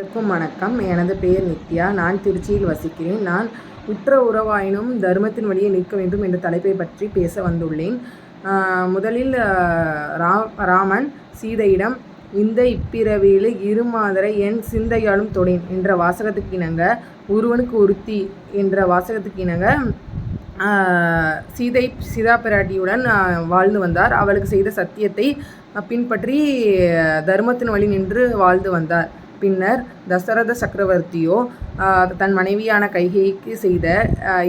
அனைவருக்கும் வணக்கம். எனது பெயர் நித்யா. நான் திருச்சியில் வசிக்கிறேன். நான் உற்ற உறவாயினும் தர்மத்தின் வழியே நிற்க வேண்டும் என்ற தலைப்பை பற்றி பேச வந்துள்ளேன். முதலில் ராமன் சீதையிடம் இந்த இப்பிறவியில் இருமாதரை என் சிந்தையாலும் தொடேன் என்ற வாசகத்துக்கு இணங்க, ஒருவனுக்கு ஒருத்தி என்ற வாசகத்துக்கு இணங்க சீதா பிராட்டியுடன் வாழ்ந்து வந்தார். அவளுக்கு செய்த சத்தியத்தை பின்பற்றி தர்மத்தின் வழி நின்று வாழ்ந்து வந்தார். பின்னர் தசரத சக்கரவர்த்தியோ தன் மனைவியான கைகேயிக்கு செய்த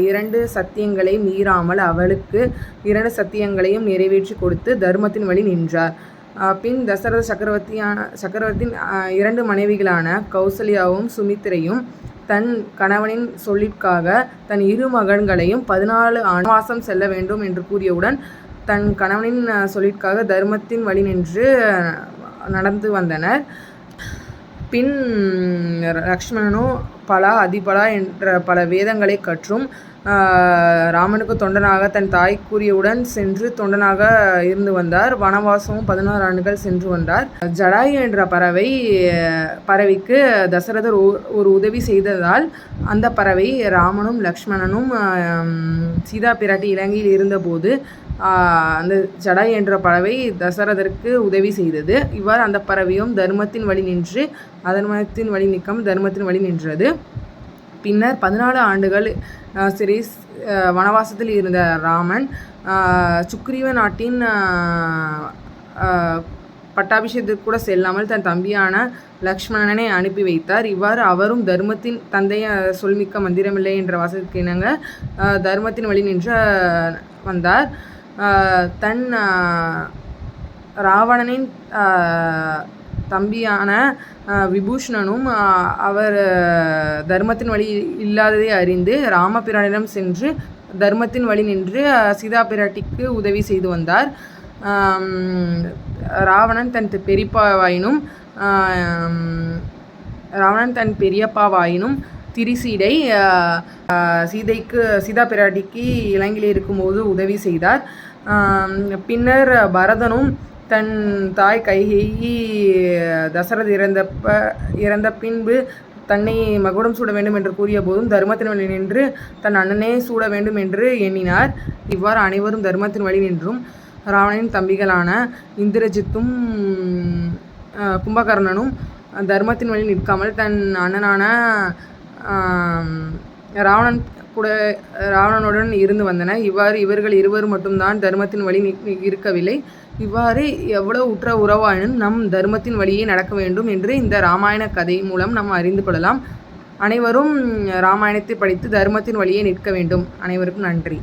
2 சத்தியங்களை மீறாமல் அவளுக்கு 2 சத்தியங்களையும் நிறைவேற்றி கொடுத்து தர்மத்தின் வழி நின்றார். பின் தசரத சக்கரவர்த்தியின் 2 மனைவிகளான கௌசல்யாவும் சுமித்திரையும் தன் கணவனின் சொல்லிற்காக தன் 2 மகன்களையும் 14 வனவாசம் செல்ல வேண்டும் என்று கூறியவுடன் தன் கணவனின் சொல்லிற்காக தர்மத்தின் வழி நின்று நடந்து வந்தனர். பின் லக்ஷ்மணனோ பலா அதிபலா என்ற பல வேதங்களை கற்றும் ராமனுக்கு தொண்டனாக தன் தாய் கூறியவுடன் சென்று தொண்டனாக இருந்து வந்தார். வனவாசமும் 16 ஆண்டுகள் சென்று வந்தார். ஜடாயு என்ற பறவைக்கு தசரதர் ஒரு உதவி செய்ததால் அந்த பறவை ராமனும் லக்ஷ்மணனும் சீதா பிராட்டி இலங்கையில் இருந்தபோது அந்த ஜடாயு என்ற பறவை தசரதருக்கு உதவி செய்தது. இவ்வாறு அந்த பறவையும் தர்மத்தின் வழி நின்று அதர்மத்தின் வழி நிற்காமல் தர்மத்தின் வழி நின்றது. பின்னர் 14 ஆண்டுகள் வனவாசத்தில் இருந்த ராமன் சுக்ரீவ நாட்டின் பட்டாபிஷேகத்திற்கு கூட செல்லாமல் தன் தம்பியான லக்ஷ்மணனை அனுப்பி வைத்தார். இவ்வாறு அவரும் தர்மத்தின் தந்தைய சொல்மிக்க மந்திரமில்லை என்ற வாசகத்துக்கு இணங்க தர்மத்தின் வழி நின்று வந்தார். தன் ராவணனின் தம்பியான விபூஷணனும் அவர் தர்மத்தின் வழி இல்லாததை அறிந்து ராமபிரானிடம் சென்று தர்மத்தின் வழி நின்று சீதா பிராட்டிக்கு உதவி செய்து வந்தார். ராவணன் தன் பெரியப்பாவாயினும் திரிசீடை சீதா பிராட்டிக்கு இலங்கையில் இருக்கும்போது உதவி செய்தார். பின்னர் பரதனும் தன் தாய் கைகேயி தசரத இறந்த பின்பு தன்னை மகுடம் சூட வேண்டும் என்று கூறிய போதும் தர்மத்தின் வழி நின்று தன் அண்ணனே சூட வேண்டும் என்று எண்ணினார். இவ்வாறு அனைவரும் தர்மத்தின் வழி நின்றும் ராவணனின் தம்பிகளான இந்திரஜித்தும் கும்பகர்ணனும் தர்மத்தின் வழி நிற்காமல் தன் அண்ணனான ராவணனுடன் இருந்து வந்தனர். இவ்வாறு இவர்கள் இருவர் மட்டும்தான் தர்மத்தின் வழி இருக்கவில்லை. இவ்வாறு எவ்வளவு உற்ற உறவாயினும் நம் தர்மத்தின் வழியே நடக்க வேண்டும் என்று இந்த இராமாயண கதை மூலம் நாம் அறிந்து கொள்ளலாம். அனைவரும் இராமாயணத்தை படித்து தர்மத்தின் வழியே நிற்க வேண்டும். அனைவருக்கும் நன்றி.